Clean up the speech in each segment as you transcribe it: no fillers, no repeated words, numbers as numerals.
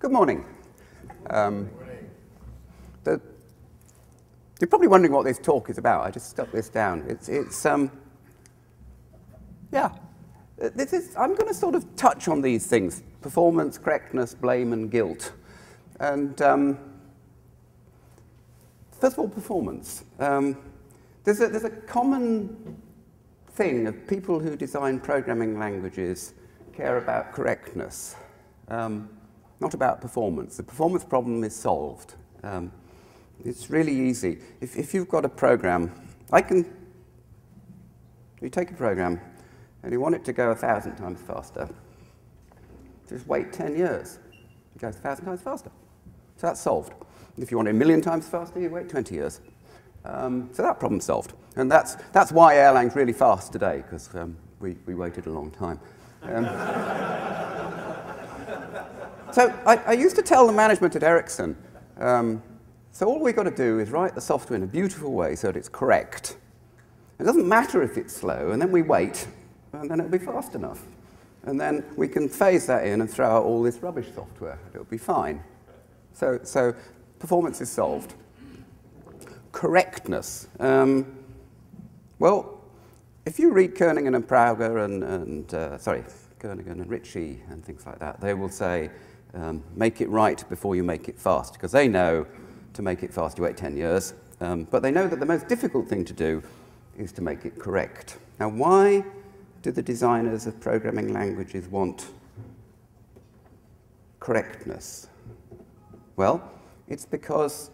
Good morning. You're probably wondering what this talk is about. I just stuck this down. I'm going to sort of touch on these things: performance, correctness, blame, and guilt. And first of all, performance. There's a common thing of people who design programming languages care about correctness, not about performance. The performance problem is solved. It's really easy. If you've got a program, you take a program and you want it to go 1,000 times faster, just wait 10 years. It goes 1,000 times faster. So that's solved. If you want it 1,000,000 times faster, you wait 20 years. So that problem's solved. And that's why Erlang's really fast today, because we waited a long time. So I used to tell the management at Ericsson, so all we've got to do is write the software in a beautiful way so that it's correct. It doesn't matter if it's slow, and then we wait, and then it'll be fast enough. And then we can phase that in and throw out all this rubbish software. It'll be fine. So performance is solved. Correctness. Well, if you read Kernighan and Prager Kernighan and Ritchie and things like that, they will say, make it right before you make it fast, because they know to make it fast you wait 10 years. But they know that the most difficult thing to do is to make it correct. Now, why do the designers of programming languages want correctness? Well, it's because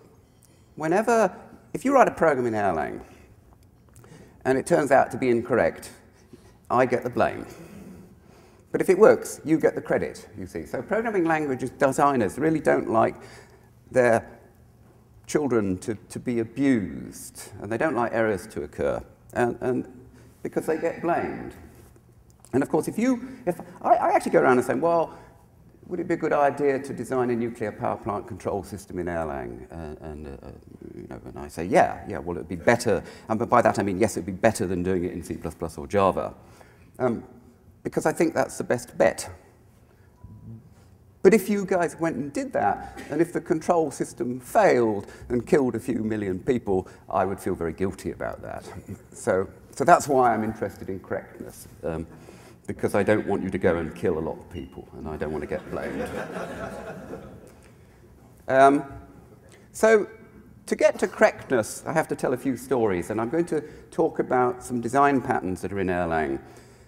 if you write a program in Erlang and it turns out to be incorrect, I get the blame. But if it works, you get the credit, you see. So programming languages designers really don't like their children to be abused, and they don't like errors to occur, and because they get blamed. And of course, if I actually go around and say, well, would it be a good idea to design a nuclear power plant control system in Erlang? And I say, yeah, well, it would be better. But by that I mean, yes, it would be better than doing it in C++ or Java, because I think that's the best bet. But if you guys went and did that, and if the control system failed and killed a few million people, I would feel very guilty about that. So that's why I'm interested in correctness, because I don't want you to go and kill a lot of people, and I don't want to get blamed. So to get to correctness, I have to tell a few stories, and I'm going to talk about some design patterns that are in Erlang.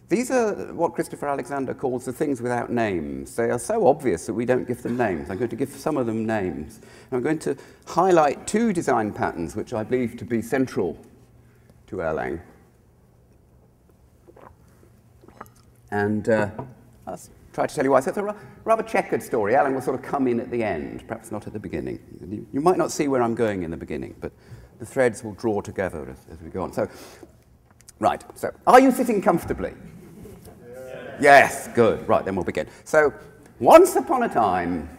These are what Christopher Alexander calls the things without names. They are so obvious that we don't give them names. I'm going to give some of them names. And I'm going to highlight two design patterns which I believe to be central to Erlang. And I'll try to tell you why. So it's a rather checkered story. Erlang will sort of come in at the end, perhaps not at the beginning. You might not see where I'm going in the beginning, but the threads will draw together as we go on. So, right, so are you sitting comfortably? Yes, good. Right, then we'll begin. So, once upon a time,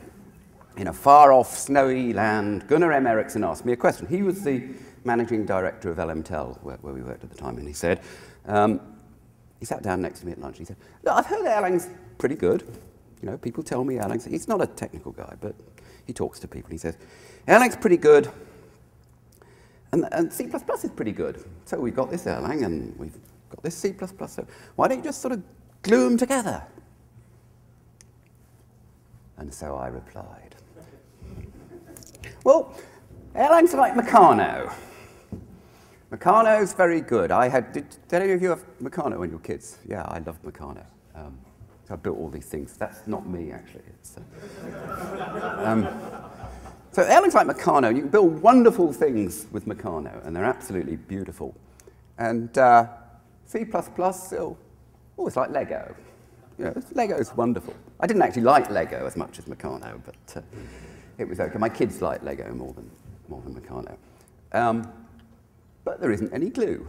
in a far-off, snowy land, Gunnar M. Eriksson asked me a question. He was the managing director of LMTEL, where we worked at the time, and he said, he sat down next to me at lunch, he said, look, I've heard Erlang's pretty good. You know, people tell me Erlang's, he's not a technical guy, but he talks to people. He says, Erlang's pretty good, and C++ is pretty good. So we've got this Erlang, and we've got this C++, so why don't you just sort of glue them together? And so I replied, well, Erlang's like Meccano. Meccano's very good. Did any of you have Meccano when you were kids? Yeah, I loved Meccano. So I built all these things. That's not me, actually. So Erlang's like Meccano. You can build wonderful things with Meccano, and they're absolutely beautiful. And C++, it's like Lego. You know, Lego's wonderful. I didn't actually like Lego as much as Meccano, but it was okay. My kids like Lego more than Meccano. But there isn't any glue.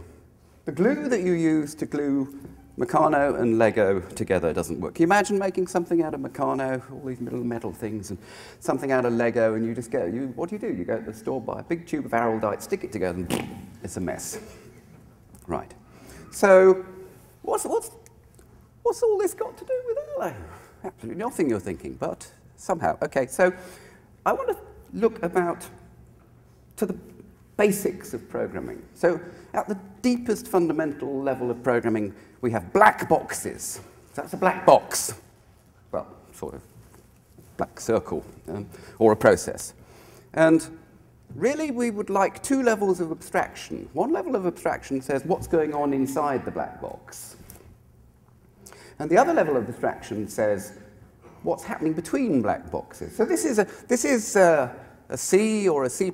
The glue that you use to glue Meccano and Lego together doesn't work. Can you imagine making something out of Meccano, all these little metal things, and something out of Lego, and you just what do? You go to the store, buy a big tube of araldite, stick it together, and it's a mess. Right. So what's all this got to do with Erlang? Absolutely nothing, you're thinking, but somehow. Okay, so I want to look to the basics of programming. So at the deepest fundamental level of programming, we have black boxes. So that's a black box. Well, sort of black circle, or a process. And really, we would like two levels of abstraction. One level of abstraction says what's going on inside the black box. And the other level of abstraction says what's happening between black boxes. So this is a C or a C++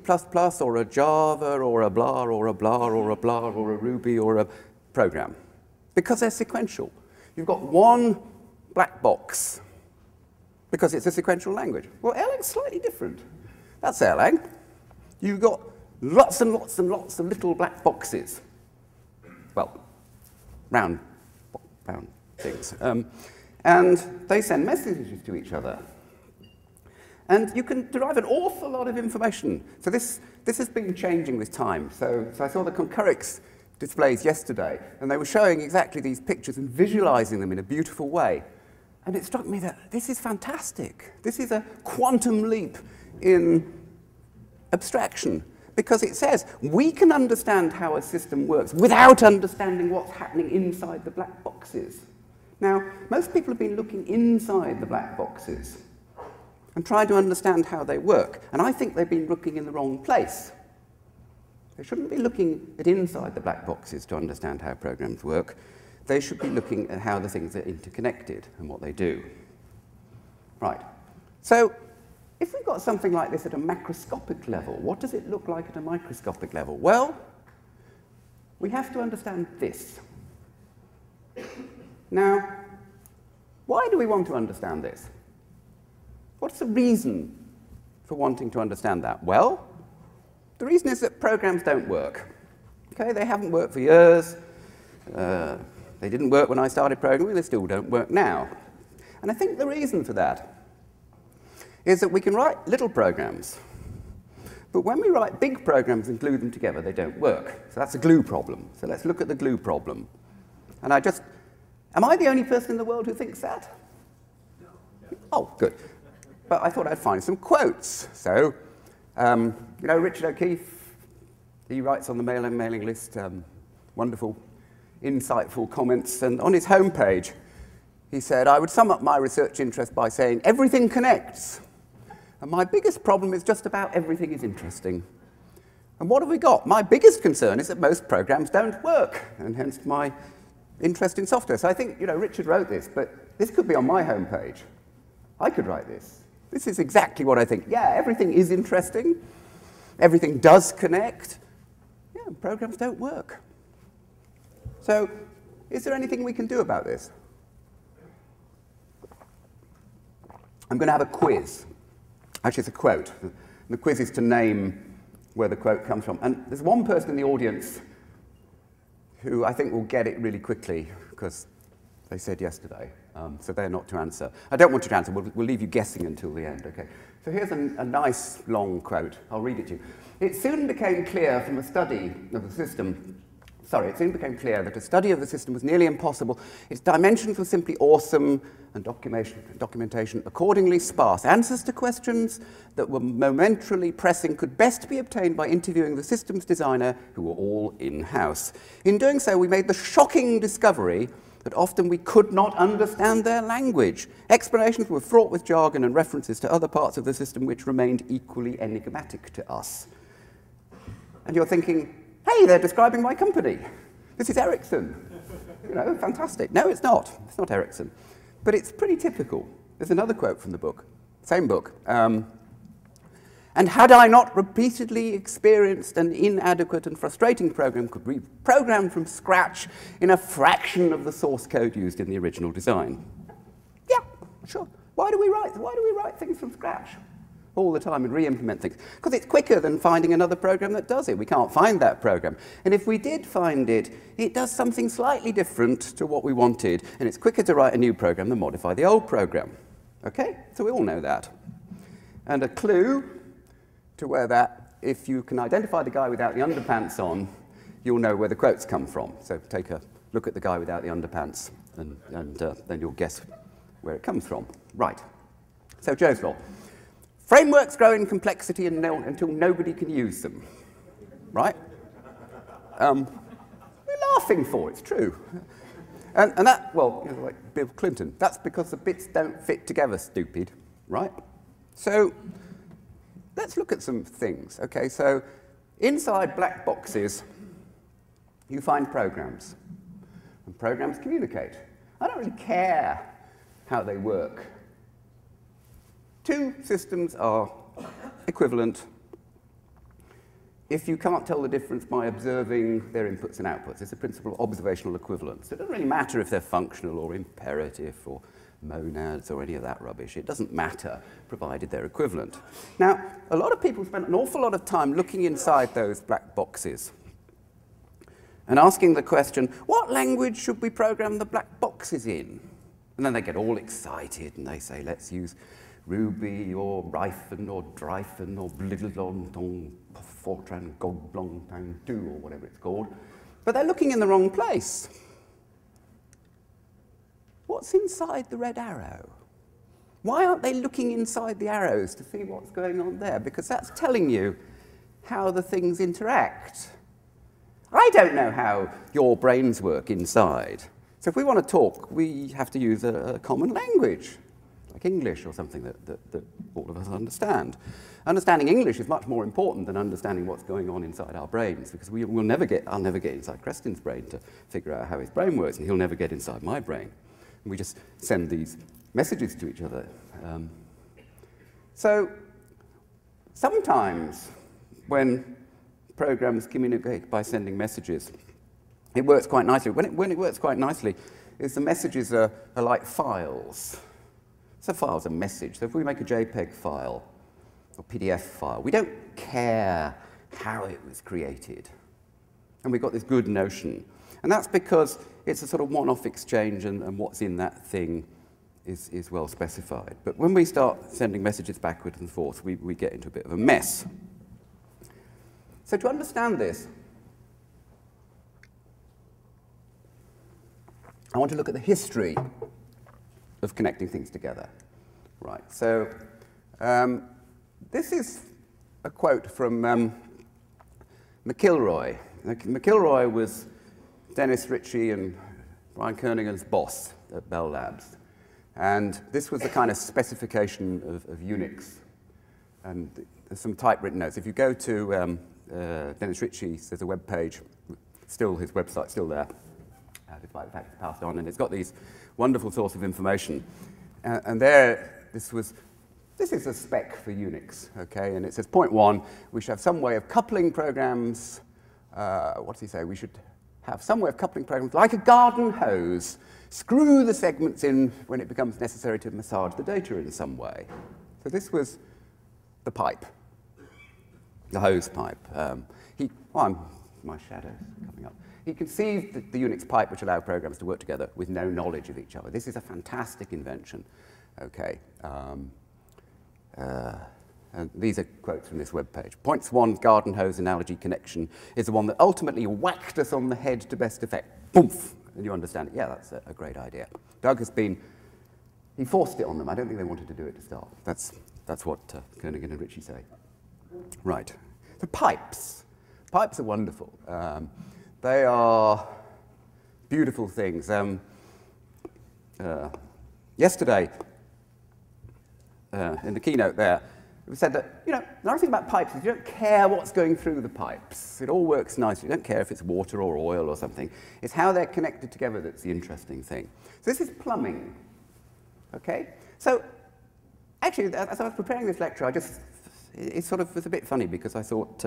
or a Java or a blah or a blah or a blah or a Ruby or a program, because they're sequential. You've got one black box because it's a sequential language. Well, Erlang's slightly different. That's Erlang. You've got lots and lots and lots of little black boxes. Well, round things. And they send messages to each other. And you can derive an awful lot of information. So this has been changing with time. So I saw the Concurrix displays yesterday, and they were showing exactly these pictures and visualizing them in a beautiful way. And it struck me that this is fantastic. This is a quantum leap in abstraction, because it says we can understand how a system works without understanding what's happening inside the black boxes. Now, most people have been looking inside the black boxes and trying to understand how they work, and I think they've been looking in the wrong place. They shouldn't be looking at inside the black boxes to understand how programs work. They should be looking at how the things are interconnected and what they do. Right. So if we've got something like this at a macroscopic level, what does it look like at a microscopic level? Well, we have to understand this. Now, why do we want to understand this? What's the reason for wanting to understand that? Well, the reason is that programs don't work. Okay, they haven't worked for years. They didn't work when I started programming. They still don't work now. And I think the reason for that is that we can write little programs, but when we write big programs and glue them together, they don't work. So that's a glue problem. So let's look at the glue problem. And am I the only person in the world who thinks that? No. Oh, good. But I thought I'd find some quotes. So, you know, Richard O'Keefe, he writes on the mailing list wonderful, insightful comments. And on his homepage, he said, I would sum up my research interest by saying, everything connects. And my biggest problem is just about everything is interesting. And what have we got? My biggest concern is that most programs don't work, and hence my interest in software. So I think, you know, Richard wrote this, but this could be on my homepage. I could write this. This is exactly what I think. Yeah, everything is interesting. Everything does connect. Yeah, programs don't work. So is there anything we can do about this? I'm going to have a quiz. Actually, it's a quote. The quiz is to name where the quote comes from. And there's one person in the audience who I think will get it really quickly, because they said yesterday. So they're not to answer. I don't want you to answer. We'll leave you guessing until the end. Okay. So here's a nice long quote. I'll read it to you. It soon became clear from a study of the system. It soon became clear that a study of the system was nearly impossible. Its dimensions were simply awesome, and documentation accordingly sparse. Answers to questions that were momentarily pressing could best be obtained by interviewing the systems designer, who were all in-house. In doing so, we made the shocking discovery that often we could not understand their language. Explanations were fraught with jargon and references to other parts of the system which remained equally enigmatic to us. And you're thinking, hey, they're describing my company. This is Ericsson. You know, fantastic. No, it's not. It's not Ericsson. But it's pretty typical. There's another quote from the book, same book. And had I not repeatedly experienced an inadequate and frustrating program, could be programmed from scratch in a fraction of the source code used in the original design. Yeah, sure. Why do we write things from scratch all the time and re-implement things? Because it's quicker than finding another program that does it. We can't find that program. And if we did find it, it does something slightly different to what we wanted, and it's quicker to write a new program than modify the old program. Okay? So we all know that. And a clue to where that, if you can identify the guy without the underpants on, you'll know where the quotes come from. So take a look at the guy without the underpants, and then you'll guess where it comes from. Right. So Joe's law. Frameworks grow in complexity until nobody can use them, right? We're laughing for it, it's true. And that, well, you know, like Bill Clinton, that's because the bits don't fit together, stupid, right? So let's look at some things, okay? So inside black boxes, you find programs, and programs communicate. I don't really care how they work. Two systems are equivalent if you can't tell the difference by observing their inputs and outputs. It's a principle of observational equivalence. It doesn't really matter if they're functional or imperative or monads or any of that rubbish. It doesn't matter, provided they're equivalent. Now, a lot of people spend an awful lot of time looking inside those black boxes and asking the question, what language should we program the black boxes in? And then they get all excited and they say, let's use Ruby or Rython or Drython or Blidlon, Fortran, Godblong, Tang 2 or whatever it's called. But they're looking in the wrong place. What's inside the red arrow? Why aren't they looking inside the arrows to see what's going on there? Because that's telling you how the things interact. I don't know how your brains work inside. So if we want to talk, we have to use a common language, like English or something that all of us understand. Understanding English is much more important than understanding what's going on inside our brains, because I'll never get inside Creston's brain to figure out how his brain works, and he'll never get inside my brain. And we just send these messages to each other. So sometimes when programs communicate by sending messages, it works quite nicely. When it works quite nicely is the messages are like files. So file's a message. So if we make a JPEG file or PDF file, we don't care how it was created. And we've got this good notion. And that's because it's a sort of one-off exchange, and what's in that thing is well specified. But when we start sending messages backwards and forth, we get into a bit of a mess. So to understand this, I want to look at the history of connecting things together. Right, so this is a quote from McIlroy. McIlroy was Dennis Ritchie and Brian Kernighan's boss at Bell Labs. And this was the kind of specification of Unix. And there's some typewritten notes. If you go to Dennis Ritchie's, there's a web page, still his website's still there, despite the fact it's passed on, and it's got these wonderful source of information. And there, this is a spec for Unix, okay? And it says, point one, we should have some way of coupling programs. What does he say? We should have some way of coupling programs like a garden hose. Screw the segments in when it becomes necessary to massage the data in some way. So this was the pipe, the hose pipe. My shadow's coming up. He conceived the Unix pipe which allowed programs to work together with no knowledge of each other. This is a fantastic invention, okay? And these are quotes from this webpage. Points one, garden hose analogy connection is the one that ultimately whacked us on the head to best effect. Boomf! And you understand it. Yeah, that's a great idea. Doug has been, he forced it on them. I don't think they wanted to do it to start. That's what Kernighan and Ritchie say. Right. The pipes. Pipes are wonderful. They are beautiful things. Yesterday, in the keynote there, we said that, you know, another thing about pipes is you don't care what's going through the pipes. It all works nicely. You don't care if it's water or oil or something. It's how they're connected together that's the interesting thing. So this is plumbing, okay? So actually, as I was preparing this lecture, it sort of was a bit funny because I thought,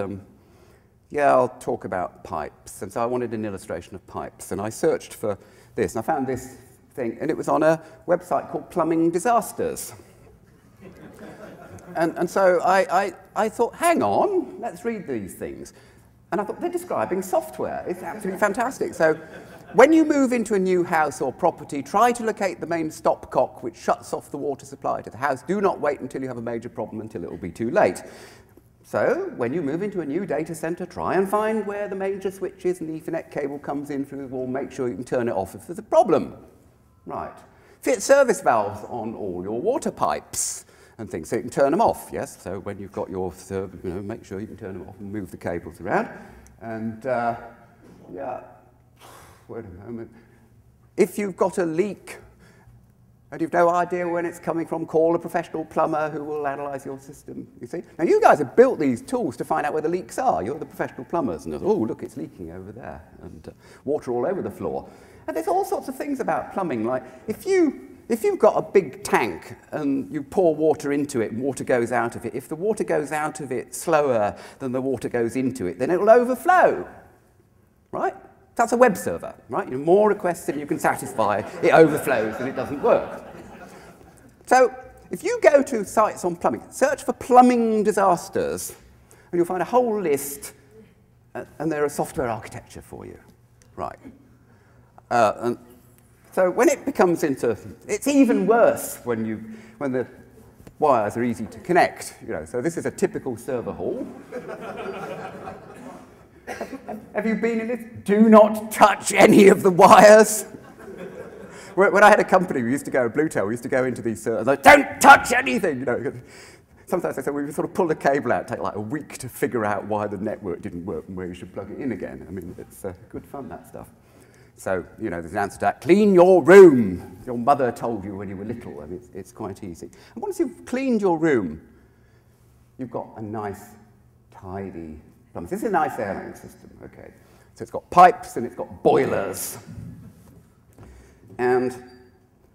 yeah, I'll talk about pipes. And so I wanted an illustration of pipes. And I searched for this, and I found this thing, and it was on a website called Plumbing Disasters. And so I thought, hang on, let's read these things. And I thought, they're describing software. It's absolutely fantastic. So when you move into a new house or property, try to locate the main stopcock which shuts off the water supply to the house. Do not wait until you have a major problem, until it will be too late. So when you move into a new data center, try and find where the major switch is and the Ethernet cable comes in through the wall. Make sure you can turn it off if there's a problem. Right. Fit service valves on all your water pipes. and things. So you can turn them off, yes? So when you've got your server, you know, make sure you can turn them off and move the cables around. And yeah, wait a moment. If you've got a leak and you've no idea when it's coming from, call a professional plumber who will analyze your system, you see? Now, you guys have built these tools to find out where the leaks are. You're the professional plumbers. And oh, look, it's leaking over there. And water all over the floor. And there's all sorts of things about plumbing, like if you've got a big tank and you pour water into it and water goes out of it, if the water goes out of it slower than the water goes into it, then it'll overflow, right? That's a web server, right? You know, more requests than you can satisfy, it overflows and it doesn't work. So if you go to sites on plumbing, search for plumbing disasters, and you'll find a whole list, and they're a software architecture for you, right? And so when it becomes into, it's even worse when the wires are easy to connect. You know, so this is a typical server hall. Have you been in it? Do not touch any of the wires. When I had a company, we used to go, Bluetail, we used to go into these servers, like, don't touch anything. You know, sometimes they said, we would sort of pull the cable out, take like a week to figure out why the network didn't work and where you should plug it in again. I mean, it's good fun, that stuff. So, you know, there's an answer to that. Clean your room. Your mother told you when you were little. I mean, it's quite easy. And once you've cleaned your room, you've got a nice, tidy plumbing. This is a nice Erlang system, okay? So it's got pipes and it's got boilers. And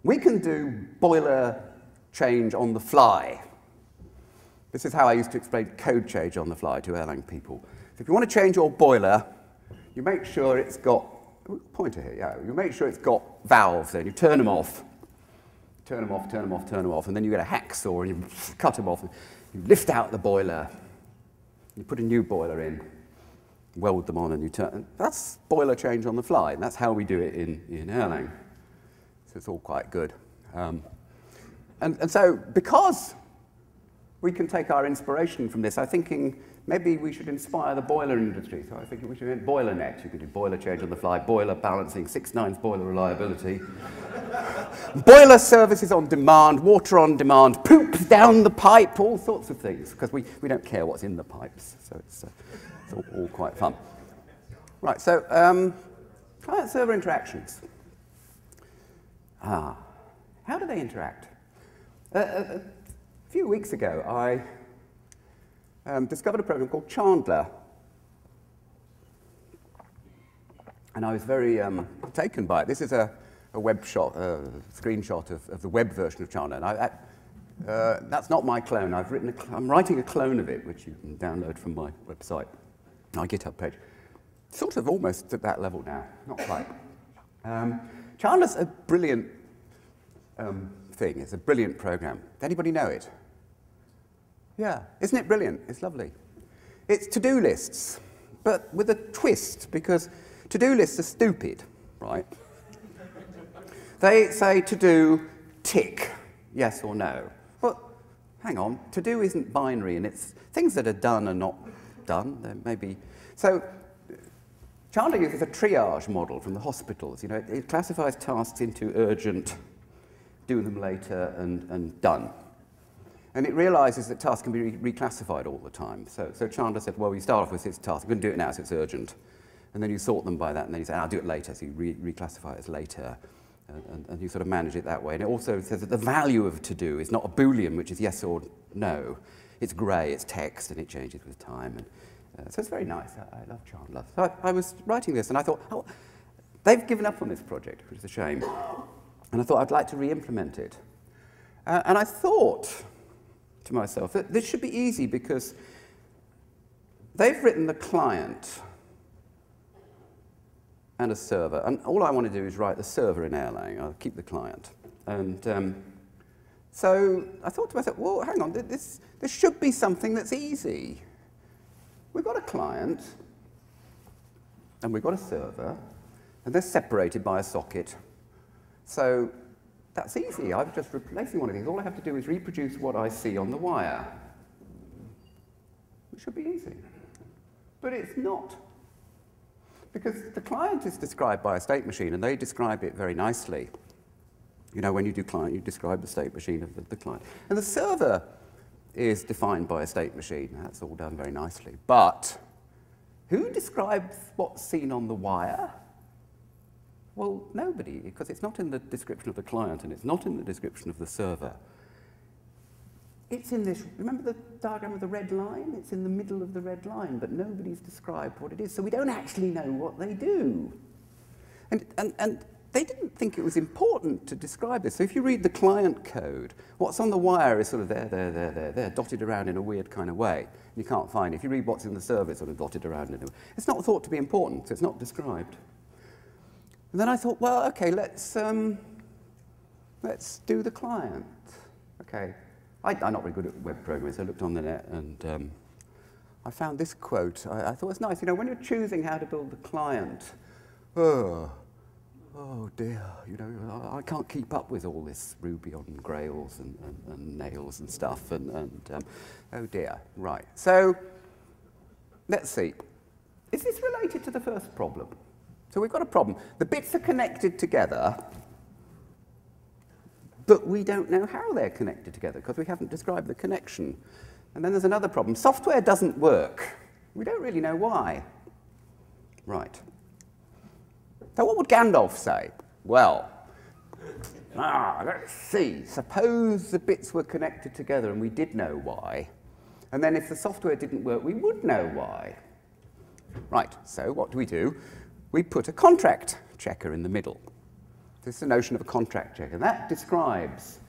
we can do boiler change on the fly. This is how I used to explain code change on the fly to Erlang people. So if you want to change your boiler, you make sure it's got pointer here, yeah. You make sure it's got valves there. You turn them off. Turn them off, turn them off, turn them off. And then you get a hacksaw and you cut them off. And you lift out the boiler. You put a new boiler in. Weld them on and you turn. That's boiler change on the fly. And that's how we do it in Erlang. So it's all quite good. And so because we can take our inspiration from this, I'm thinking maybe we should inspire the boiler industry. So I think we should invent BoilerNet. You could do boiler change on the fly, boiler balancing, 6 nines boiler reliability. Boiler services on demand, water on demand, poops down the pipe, all sorts of things, because we don't care what's in the pipes. So it's all quite fun. Right, so client-server interactions. How do they interact? A few weeks ago, I discovered a program called Chandler. And I was very taken by it. This is a web shot, screenshot of the web version of Chandler. And that's not my clone. I'm writing a clone of it, which you can download from my website, my GitHub page. Sort of almost at that level now, not quite. Chandler's a brilliant thing. It's a brilliant program. Does anybody know it? Yeah, isn't it brilliant? It's lovely. It's to-do lists, but with a twist, because to-do lists are stupid, right? They say to-do, tick, yes or no. Well, hang on, to-do isn't binary, and it's things that are done are not done. There may be. So Chandler uses a triage model from the hospitals. You know, it classifies tasks into urgent, do them later, and done. And it realizes that tasks can be reclassified all the time. So Chandler said, well, you start off with this task. I'm going to do it now, so it's urgent. And then you sort them by that, and then you say, I'll do it later. So you reclassify it as later, and you sort of manage it that way. And it also says that the value of to-do is not a Boolean, which is yes or no. It's gray, it's text, and it changes with time. And, so it's very nice. I love Chandler. So I was writing this, and I thought, oh, they've given up on this project, which is a shame. And I thought I'd like to re-implement it. And I thought to myself that this should be easy because they've written the client and a server, and all I want to do is write the server in Erlang. I'll keep the client. And so I thought to myself, well, hang on, this should be something that's easy. We've got a client, and we've got a server, and they're separated by a socket. So that's easy. I'm just replacing one of these. All I have to do is reproduce what I see on the wire. It should be easy. But it's not. Because the client is described by a state machine, and they describe it very nicely. You know, when you do client, you describe the state machine of the client. And the server is defined by a state machine. That's all done very nicely. But who describes what's seen on the wire? Well, nobody, because it's not in the description of the client and it's not in the description of the server. It's in this, remember the diagram of the red line? It's in the middle of the red line, but nobody's described what it is, so we don't actually know what they do. And they didn't think it was important to describe this. So if you read the client code, what's on the wire is sort of there, dotted around in a weird kind of way. You can't find it. If you read what's in the server, it's sort of dotted around in a way. It's not thought to be important, so it's not described. And then I thought, well, okay, let's do the client. Okay, I'm not very good at web programming, so I looked on the net and I found this quote. I thought it was nice. You know, when you're choosing how to build the client, oh dear, you know, I can't keep up with all this Ruby on Grails and nails and stuff, oh dear, right. So, let's see. Is this related to the first problem? So we've got a problem. The bits are connected together, but we don't know how they're connected together because we haven't described the connection. And then there's another problem. Software doesn't work. We don't really know why. Right. So what would Gandalf say? Well, let's see. Suppose the bits were connected together and we did know why. And then if the software didn't work, we would know why. Right, so what do? We put a contract checker in the middle. This is the notion of a contract checker. That describes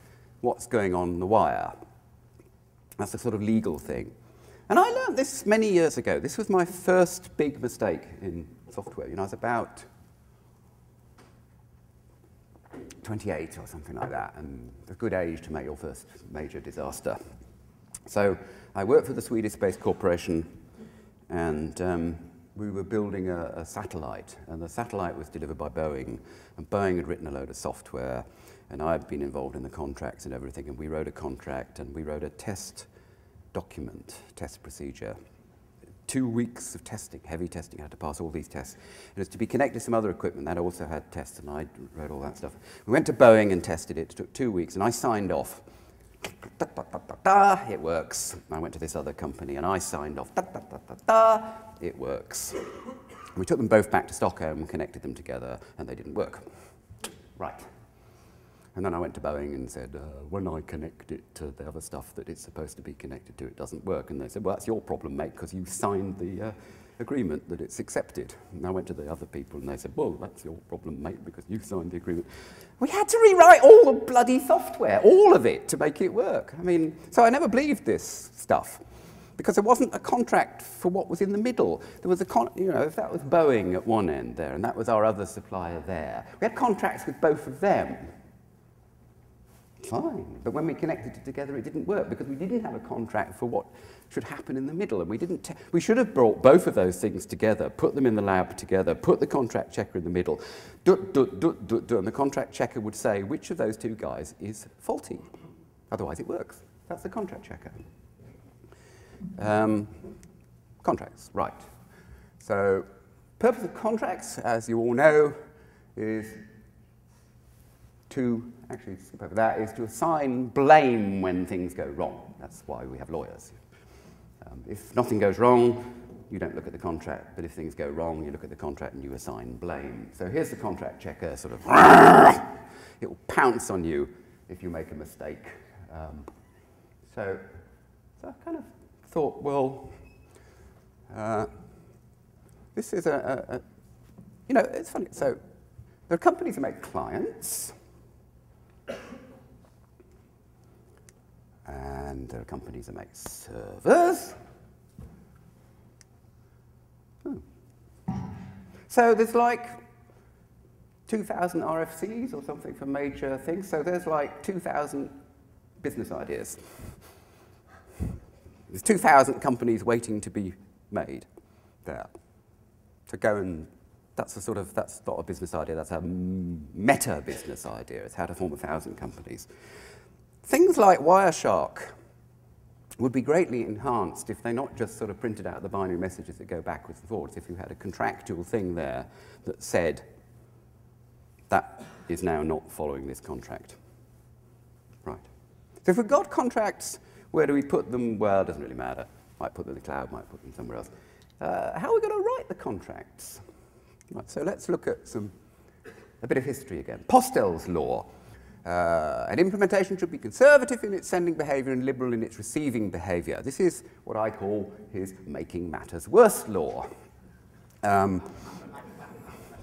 what's going on the wire. That's a sort of legal thing. And I learned this many years ago. This was my first big mistake in software. You know, I was about 28 or something like that, and a good age to make your first major disaster. So I worked for the Swedish Space Corporation, and we were building a satellite, and the satellite was delivered by Boeing, and Boeing had written a load of software, and I'd been involved in the contracts and everything, and we wrote a contract, and we wrote a test document, test procedure. 2 weeks of testing, heavy testing. I had to pass all these tests. It was to be connected to some other equipment that also had tests, and I wrote all that stuff. We went to Boeing and tested it. It took 2 weeks, and I signed off. It works. I went to this other company, and I signed off. It works. And we took them both back to Stockholm and connected them together, and they didn't work. Right. And then I went to Boeing and said, when I connect it to the other stuff that it's supposed to be connected to, it doesn't work. And they said, well, that's your problem, mate, because you signed the agreement that it's accepted. And I went to the other people, and they said, well, that's your problem, mate, because you signed the agreement. We had to rewrite all the bloody software, all of it, to make it work. I mean, so I never believed this stuff, because there wasn't a contract for what was in the middle. There was if that was Boeing at one end there, and that was our other supplier there. We had contracts with both of them. Fine, but when we connected it together, it didn't work because we didn't have a contract for what should happen in the middle, and we should have brought both of those things together, put them in the lab together, put the contract checker in the middle, and the contract checker would say which of those two guys is faulty. Otherwise, it works. That's the contract checker. Contracts, right. So, purpose of contracts, as you all know, is to assign blame when things go wrong. That's why we have lawyers. If nothing goes wrong, you don't look at the contract, but if things go wrong, you look at the contract and you assign blame. So here's the contract checker, sort of, it will pounce on you if you make a mistake. So I kind of thought, well, this is it's funny. So there are companies that make clients, and there are companies that make servers. So there's like 2,000 RFCs or something for major things. So there's like 2,000 business ideas. There's 2,000 companies waiting to be made there. To go and, that's not a business idea, that's a meta business idea. It's how to form 1,000 companies. Things like Wireshark would be greatly enhanced if they not just sort of printed out the binary messages that go backwards and forwards, if you had a contractual thing there that said that is now not following this contract. Right. So if we've got contracts, where do we put them? Well, it doesn't really matter. Might put them in the cloud, might put them somewhere else. How are we going to write the contracts? Right, so let's look at a bit of history again. Postel's law. An implementation should be conservative in its sending behavior and liberal in its receiving behavior. This is what I call his making matters worse law.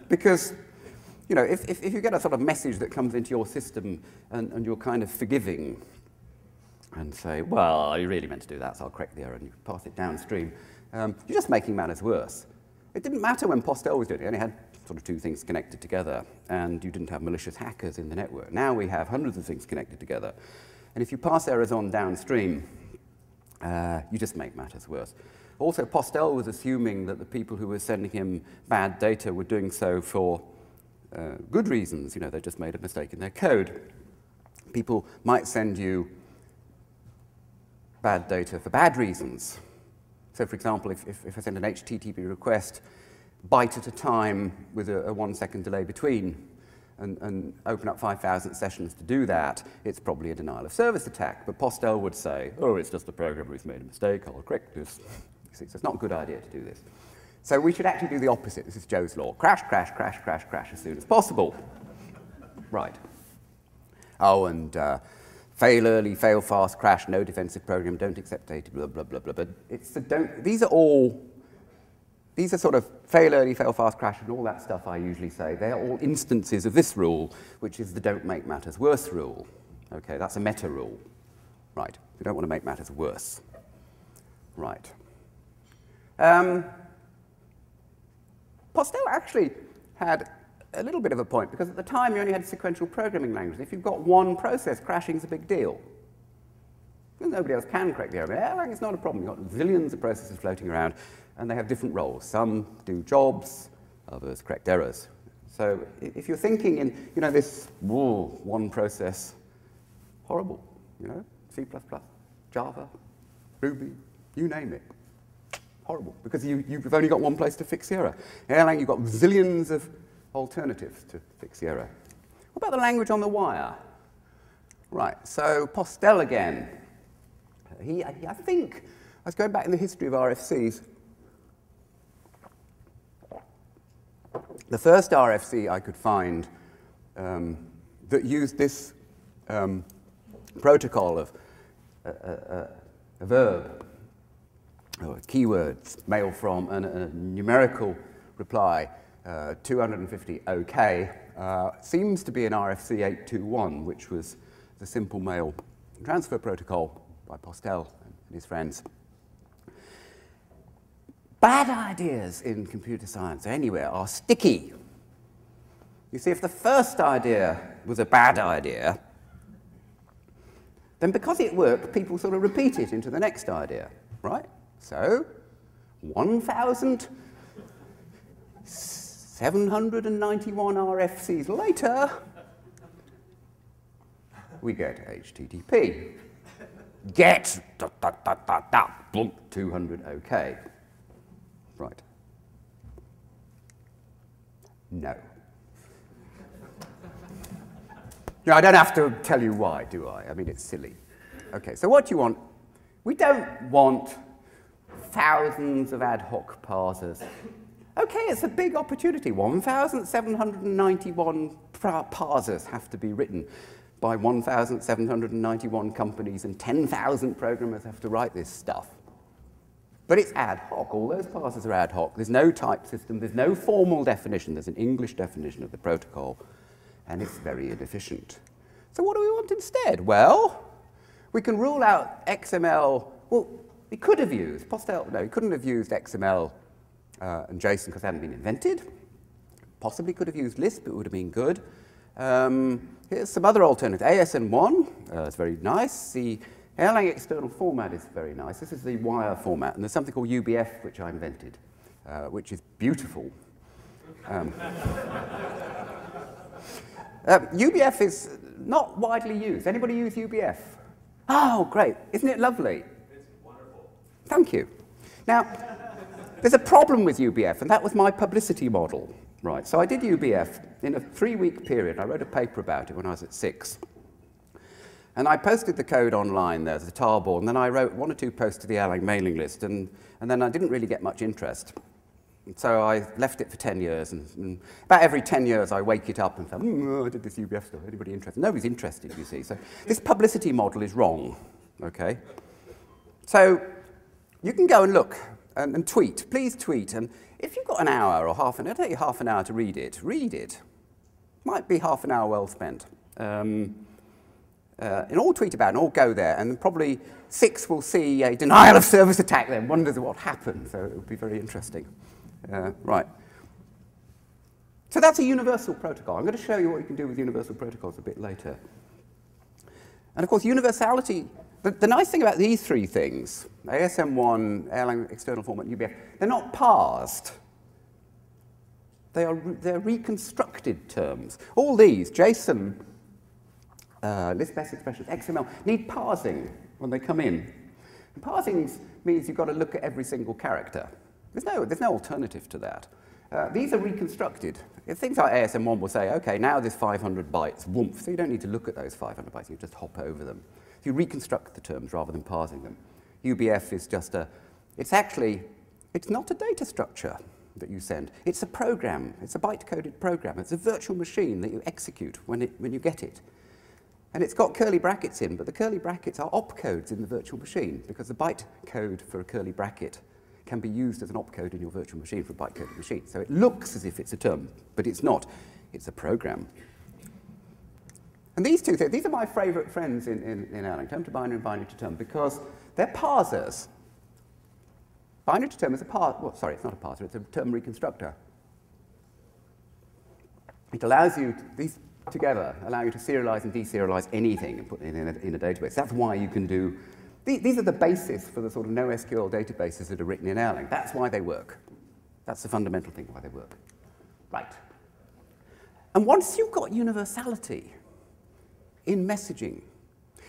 Because, you know, if you get a sort of message that comes into your system and you're kind of forgiving and say, well, you really meant to do that, so I'll correct the error, and you pass it downstream, you're just making matters worse. It didn't matter when Postel was doing it. It only had sort of two things connected together, and you didn't have malicious hackers in the network. Now we have hundreds of things connected together. And if you pass errors on downstream, you just make matters worse. Also, Postel was assuming that the people who were sending him bad data were doing so for good reasons. You know, they just made a mistake in their code. People might send you bad data for bad reasons. So, for example, if I send an HTTP request, byte at a time with a 1 second delay between, and open up 5,000 sessions to do that, it's probably a denial of service attack. But Postel would say, oh, it's just the programmer who's made a mistake, I'll correct this. You see, so it's not a good idea to do this. So we should actually do the opposite. This is Joe's law. Crash, crash, crash, crash, crash as soon as possible. Right. Oh, and fail early, fail fast, crash, no defensive program, don't accept data, blah, blah, blah, blah. But it's the don't, these are sort of fail early, fail fast, crash, and all that stuff I usually say. They're all instances of this rule, which is the don't make matters worse rule. Okay, that's a meta rule. Right, we don't want to make matters worse. Right. Postel actually had a little bit of a point, because at the time you only had sequential programming languages. If you've got one process, crashing's a big deal. Because nobody else can correct the error. Erlang is not a problem. You've got zillions of processes floating around, and they have different roles. Some do jobs, others correct errors. So if you're thinking in, you know, this one process, horrible, you know, C++, Java, Ruby, you name it. Horrible, because you've only got one place to fix the error. In Erlang, you've got zillions of alternatives to fix the error. What about the language on the wire? Right, so Postel again. I think, I was going back in the history of RFCs. The first RFC I could find that used this protocol of a verb, or keywords, mail from, and a numerical reply, 250 OK, seems to be an RFC 821, which was the simple mail transfer protocol by Postel and his friends. Bad ideas in computer science anywhere are sticky. You see, if the first idea was a bad idea, then because it worked, people sort of repeat it into the next idea, right? So, 1,791 RFCs later, we get HTTP. Get, 200 OK. Right. No. No, I don't have to tell you why, do I? I mean, it's silly. OK, so what do you want? We don't want thousands of ad hoc parsers. OK, it's a big opportunity. 1,791 parsers have to be written by 1,791 companies, and 10,000 programmers have to write this stuff. But it's ad hoc. All those parsers are ad hoc. There's no type system. There's no formal definition. There's an English definition of the protocol, and it's very inefficient. So what do we want instead? Well, we can rule out XML. Well, we could have used Postel. No, we couldn't have used XML and JSON because they hadn't been invented. Possibly could have used Lisp. It would have been good. Here's some other alternatives. ASN1 is very nice. The Erlang external format is very nice. This is the wire format. And there's something called UBF, which I invented, which is beautiful. UBF is not widely used. Anybody use UBF? Oh, great. Isn't it lovely? It's wonderful. Thank you. Now, there's a problem with UBF, and that was my publicity model. Right, so I did UBF. in a 3-week period. I wrote a paper about it when I was at 6. And I posted the code online there, the tarboard, and then I wrote 1 or 2 posts to the Erlang mailing list, and then I didn't really get much interest. So I left it for 10 years, and about every 10 years I wake it up and say, I did this UBF stuff, anybody interested? Nobody's interested, you see. So this publicity model is wrong, okay? So you can go and look and tweet, please tweet, and if you've got an hour or half an hour, it'll take you half an hour to read it. Read it. Might be half an hour well spent. And all tweet about it, and all go there, and probably 6 will see a denial of service attack there and wonders what happened, so it will be very interesting. Right. So that's a universal protocol. I'm going to show you what you can do with universal protocols a bit later. And of course, universality, the nice thing about these 3 things, ASM1, Erlang external format, UBF, they're not parsed. They're reconstructed terms. All these, JSON, list-based expressions, XML, need parsing when they come in. And parsing means you've got to look at every single character. There's no alternative to that. These are reconstructed. If things like ASM1 will say, OK, now there's 500 bytes, woomph, so you don't need to look at those 500 bytes, you just hop over them. So you reconstruct the terms rather than parsing them. UBF is just it's not a data structure that you send. It's a program. It's a byte-coded program. It's a virtual machine that you execute when you get it. And it's got curly brackets in, but the curly brackets are opcodes in the virtual machine, because the byte code for a curly bracket can be used as an opcode in your virtual machine for a byte-coded machine. So it looks as if it's a term, but it's not. It's a program. And these 2 things, these are my favorite friends in Erlang, term to binary and binary to term, because they're parsers. Binary to term is it's not a parser, it's a term reconstructor. It allows you, these together allow you to serialize and deserialize anything and put it in a database. That's why you can do, these are the basis for the sort of NoSQL databases that are written in Erlang. That's why they work. That's the fundamental thing why they work. Right. And once you've got universality in messaging,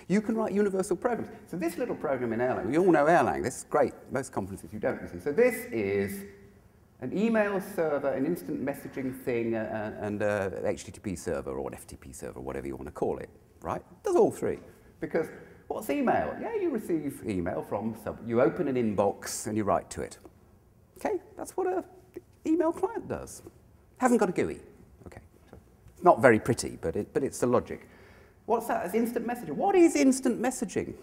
you can write universal programs. So this little program in Erlang, we all know Erlang. This is great. Most conferences you don't, you see. So this is an email server, an instant messaging thing, and a HTTP server or an FTP server, whatever you want to call it, right? It does all 3. Because what's email? Yeah, you receive email from, you open an inbox and you write to it. Okay, that's what an email client does. Hasn't got a GUI. Okay, so it's not very pretty, but it's the logic. What's that? It's instant messaging. What is instant messaging?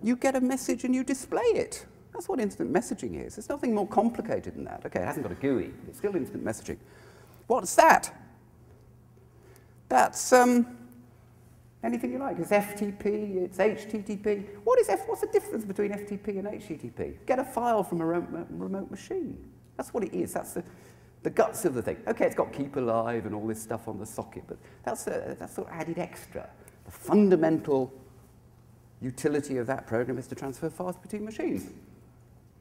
You get a message and you display it. That's what instant messaging is. It's nothing more complicated than that. Okay, it hasn't got a GUI. It's still instant messaging. What's that? That's anything you like. It's FTP, it's HTTP. What's the difference between FTP and HTTP? Get a file from a remote machine. That's what it is. That's the guts of the thing. Okay, it's got keep alive and all this stuff on the socket, but that's sort of added extra. The fundamental utility of that program is to transfer files between machines.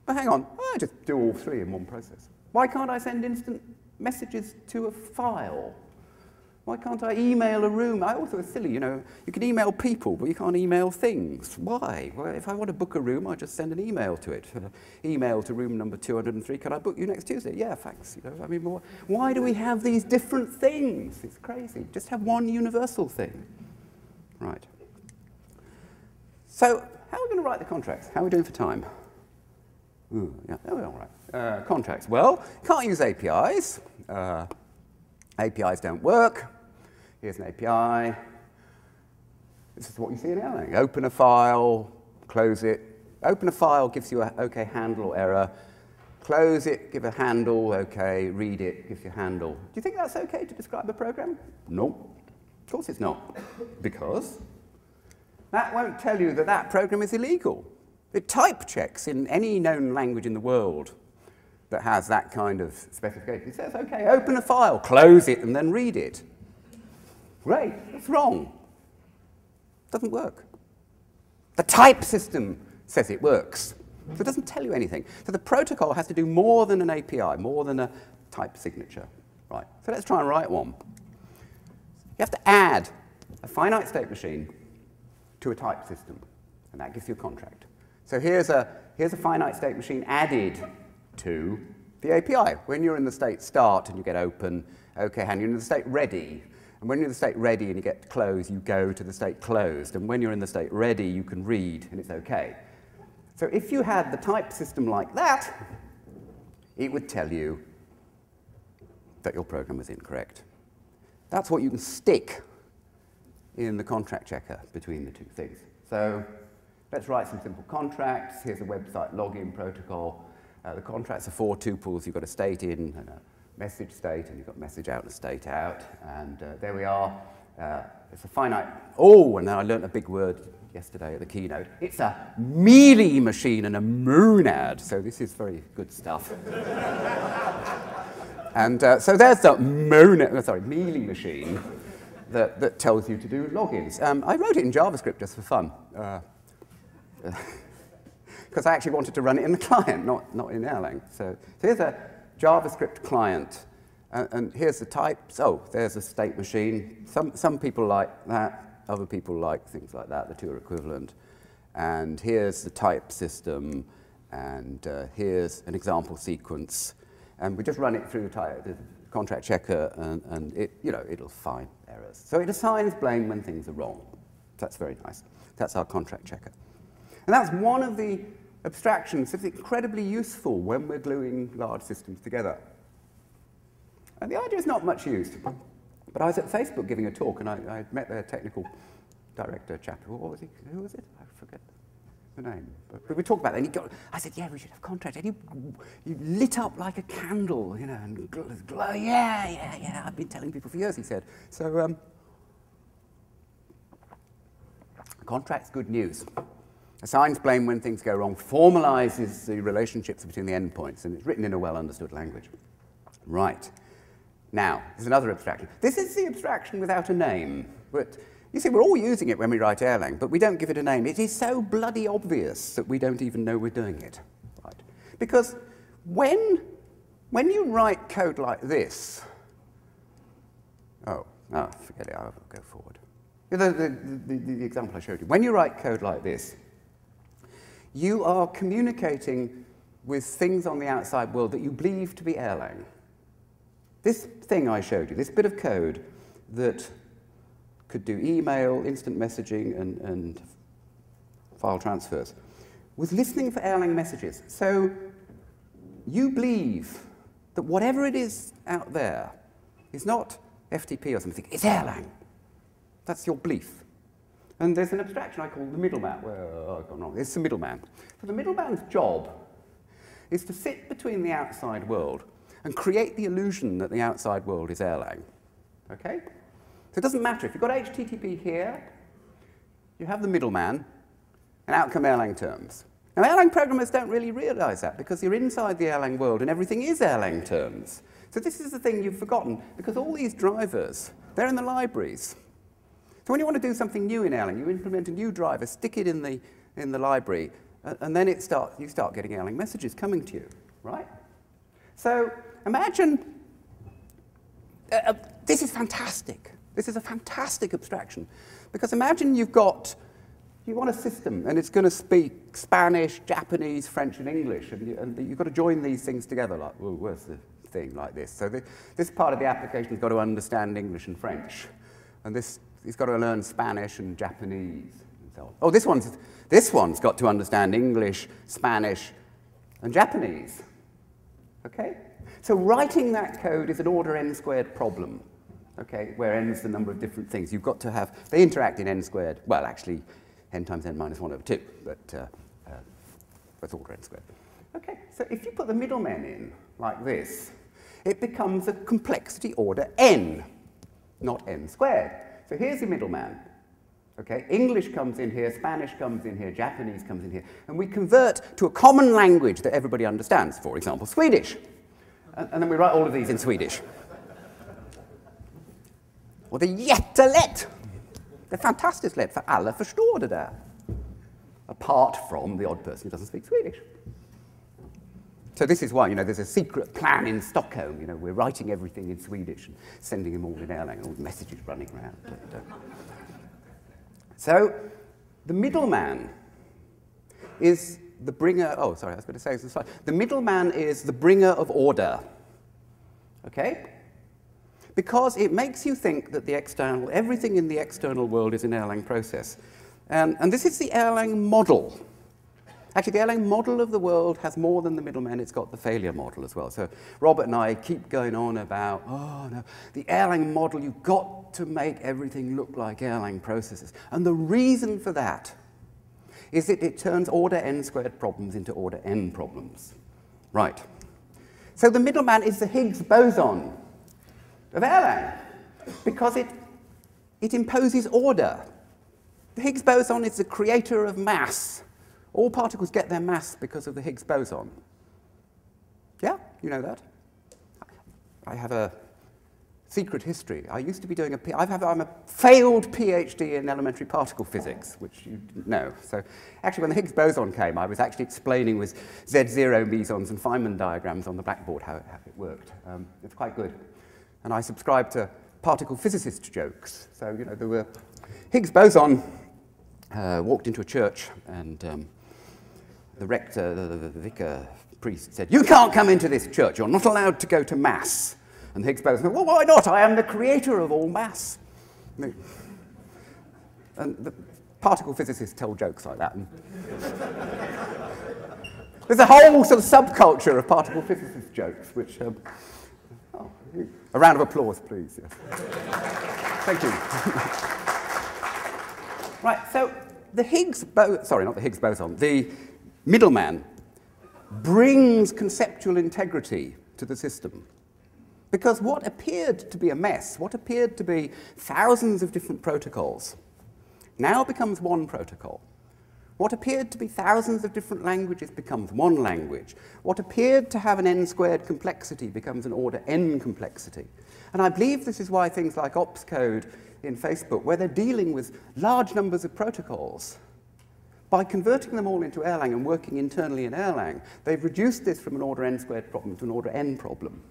But hang on, I just do all 3 in one process. Why can't I send instant messages to a file? Why can't I email a room? I also, it's silly, you know, you can email people, but you can't email things. Why? Well, if I want to book a room, I just send an email to it. Email to room number 203, can I book you next Tuesday? Yeah, thanks. You know, I mean, why do we have these different things? It's crazy. Just have one universal thing. Right. So, how are we going to write the contracts? How are we doing for time? Ooh, yeah, oh, all right. Contracts. Well, can't use APIs. APIs don't work. Here's an API. This is what you see in Erlang. Open a file, close it. Open a file gives you a OK handle or error. Close it, give a handle, OK. Read it, gives you a handle. Do you think that's OK to describe a program? No. Of course it's not. Because that won't tell you that that program is illegal. It type checks in any known language in the world that has that kind of specification. It says, OK, open a file, close it, and then read it. Great, that's wrong. Doesn't work. The type system says it works. So it doesn't tell you anything. So the protocol has to do more than an API, more than a type signature. Right, so let's try and write one. You have to add a finite state machine to a type system, and that gives you a contract. So here's a finite state machine added to the API. When you're in the state start and you get open, OK, and you're in the state ready. And when you're in the state ready and you get close, you go to the state closed. And when you're in the state ready, you can read, and it's OK. So if you had the type system like that, it would tell you that your program was incorrect. That's what you can stick in the contract checker between the two things. So let's write some simple contracts. Here's a website login protocol. The contracts are 4 tuples. You've got a state in and a message state, and you've got message out and a state out. And there we are. It's a finite. Oh, and now I learned a big word yesterday at the keynote. It's a mealy machine and a monad. So this is very good stuff. And so there's the mealy machine that tells you to do logins. I wrote it in JavaScript just for fun. Because I actually wanted to run it in the client, not in Erlang. So here's a JavaScript client. And here's the types. Oh, there's a state machine. Some people like that. Other people like things like that. The two are equivalent. And here's the type system. And here's an example sequence. And we just run it through the contract checker, and it'll find errors. So it assigns blame when things are wrong. That's very nice. That's our contract checker. And that's one of the abstractions that's incredibly useful when we're gluing large systems together. And the idea is not much used. But I was at Facebook giving a talk, and I met their technical director chap. What was he? Who was it? I forget the name. But we talked about that, and I said, yeah, we should have contract. And he lit up like a candle, and glow. Yeah. I've been telling people for years, he said. So contract's good news. Assigns blame when things go wrong, formalizes the relationships between the endpoints, and it's written in a well-understood language. Right. Now, there's another abstraction. This is the abstraction without a name. But you see, we're all using it when we write Erlang, but we don't give it a name. It is so bloody obvious that we don't even know we're doing it. Right? Because when you write code like this, forget it, I'll go forward. The example I showed you. When you write code like this, you are communicating with things on the outside world that you believe to be Erlang. This thing I showed you, this bit of code that could do email, instant messaging, and file transfers, was listening for Erlang messages. So you believe that whatever it is out there is not FTP or something, it's Erlang. That's your belief. And there's an abstraction I call the middleman. Well, I've gone wrong. It's the middleman. So the middleman's job is to sit between the outside world and create the illusion that the outside world is Erlang. Okay? So it doesn't matter. If you've got HTTP here, you have the middleman, and out come Erlang terms. Now, Erlang programmers don't really realize that because you're inside the Erlang world and everything is Erlang terms. So this is the thing you've forgotten, because all these drivers, they're in the libraries. So when you want to do something new in Erlang, you implement a new driver, stick it in the library, and then you start getting Erlang messages coming to you, right? So imagine, this is fantastic. This is a fantastic abstraction, because imagine you want a system, and it's going to speak Spanish, Japanese, French, and English, and you've got to join these things together, like, well, where's the thing like this? So this part of the application has got to understand English and French, and it's got to learn Spanish and Japanese, and so on. Oh, this one's got to understand English, Spanish, and Japanese. Okay? So writing that code is an order n squared problem, okay, where n is the number of different things. You've got to have, they interact in n squared, well, actually, n times n minus 1 over 2, but that's order n squared. Okay, so if you put the middleman in like this, it becomes a complexity order n, not n squared. So here's the middleman. Okay, English comes in here, Spanish comes in here, Japanese comes in here, and we convert to a common language that everybody understands, for example, Swedish. And then we write all of these in Swedish. Och det är jättelätt. Det är fantastiskt lätt, för alla förstår det där. Apart from the odd person who doesn't speak Swedish. So this is why, there's a secret plan in Stockholm. We're writing everything in Swedish and sending them all in Erlang, and all the messages running around. So the middleman is the bringer, oh, sorry, I was going to say this slide. The middleman is the bringer of order, okay? Because it makes you think that the external, everything in the external world is an Erlang process. And this is the Erlang model. Actually, the Erlang model of the world has more than the middleman. It's got the failure model as well. So Robert and I keep going on about, oh, no, the Erlang model, you've got to make everything look like Erlang processes. And the reason for that is that it turns order n squared problems into order n problems. Right. So the middleman is the Higgs boson of Erlang because it imposes order. The Higgs boson is the creator of mass. All particles get their mass because of the Higgs boson. Yeah, you know that. I have a secret history. I used to be doing I'm a failed PhD in elementary particle physics, which you didn't know. So actually, when the Higgs boson came, I was actually explaining with Z0 mesons and Feynman diagrams on the blackboard how it worked. It's quite good. And I subscribed to particle physicist jokes. So, you know, there were Higgs boson walked into a church, and the rector, the vicar priest said, "You can't come into this church. You're not allowed to go to mass." And the Higgs boson said, "Well, why not? I am the creator of all mass." And the particle physicists tell jokes like that. And there's a whole sort of subculture of particle physicist jokes, which... a round of applause, please. Yes. Thank you. Right, so the the middleman brings conceptual integrity to the system. Because what appeared to be a mess, what appeared to be thousands of different protocols, now becomes one protocol. What appeared to be thousands of different languages becomes one language. What appeared to have an n squared complexity becomes an order n complexity. And I believe this is why things like ops code in Facebook, where they're dealing with large numbers of protocols, by converting them all into Erlang and working internally in Erlang, they've reduced this from an order n squared problem to an order n problem.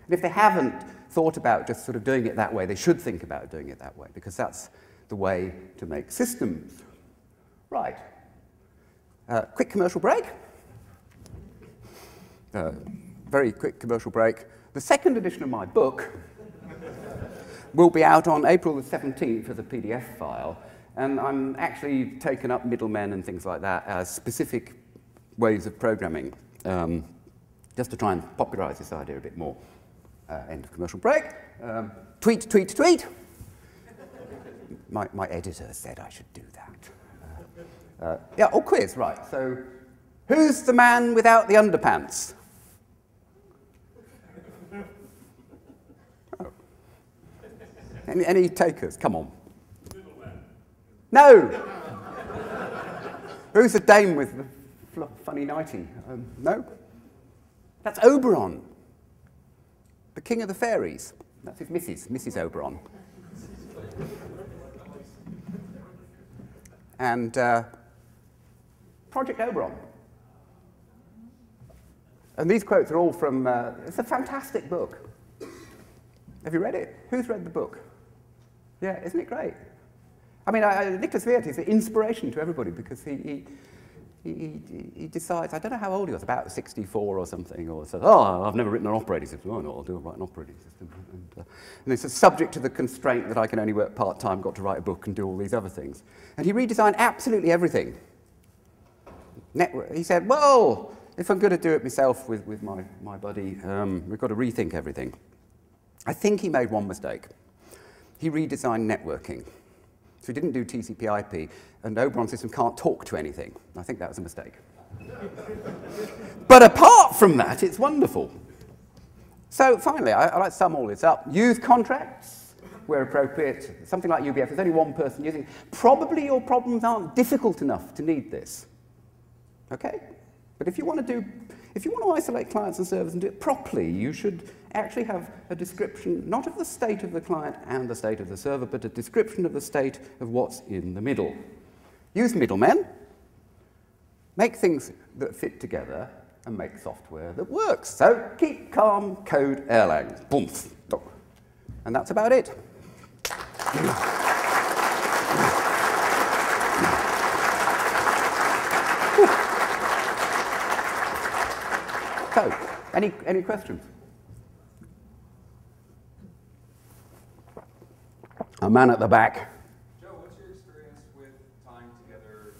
And if they haven't thought about just sort of doing it that way, they should think about doing it that way, because that's the way to make systems. Right. Quick commercial break. Very quick commercial break. The second edition of my book will be out on April the 17th as a PDF file, and I'm actually taken up middlemen and things like that as specific ways of programming, just to try and popularize this idea a bit more. End of commercial break. Tweet, tweet, tweet. My editor said I should do that. Yeah, oh, quiz, right. So, who's the man without the underpants? Oh. Any takers? Come on. No! Who's the dame with the funny nightie? No? That's Oberon, the king of the fairies. That's his Mrs. Oberon. And Project Oberon. And these quotes are all from, it's a fantastic book. Have you read it? Who's read the book? Yeah, isn't it great? I mean, Nicholas Wirth is an inspiration to everybody because he decides, I don't know how old he was, about 64 or something, or says, oh, I've never written an operating system. Oh, no, I'll write an operating system. And it's a subject to the constraint that I can only work part-time, got to write a book and do all these other things. And he redesigned absolutely everything. He said, well, if I'm going to do it myself with my buddy, we've got to rethink everything. I think he made one mistake. He redesigned networking. So he didn't do TCP/IP, and Oberon's system can't talk to anything. I think that was a mistake. But apart from that, it's wonderful. So finally, I like to sum all this up. Use contracts where appropriate. Something like UBF, there's only one person using it. Probably your problems aren't difficult enough to need this. Okay? But if you want to isolate clients and servers and do it properly, you should actually have a description, not of the state of the client and the state of the server, but a description of the state of what's in the middle. Use middlemen, make things that fit together, and make software that works. So keep calm, code Erlang. Boom. And that's about it. code. Any questions? A man at the back. Joe, what's your experience with tying together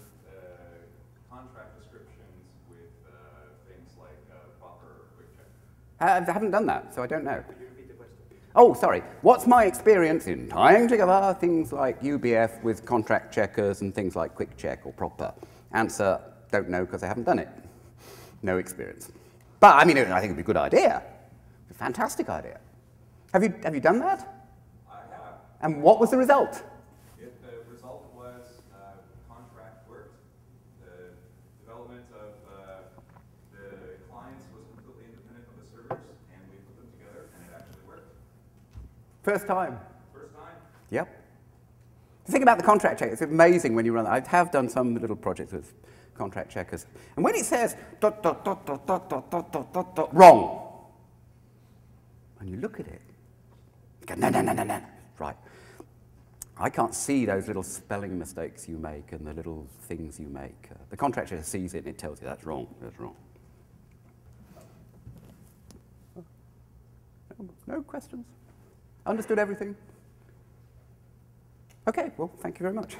contract descriptions with things like buffer or quick check? I haven't done that, so I don't know. Could you repeat the question? Oh, sorry. What's my experience in tying together things like UBF with contract checkers and things like quick check or proper? Answer, don't know because I haven't done it. No experience. But I mean, I think it'd be a good idea. A fantastic idea. Have you done that? I have. And what was the result? The result was contract worked. The development of the clients was completely independent of the servers, and we put them together, and it actually worked. First time? First time. Yep. Think about the contract check. It's amazing when you run that. I have done some little projects with contract checkers. And when it says ... wrong, and you look at it, you go, no. Right. I can't see those little spelling mistakes you make and the little things you make. The contract checker sees it and it tells you that's wrong, that's wrong. No questions? Understood everything? Okay, well, thank you very much.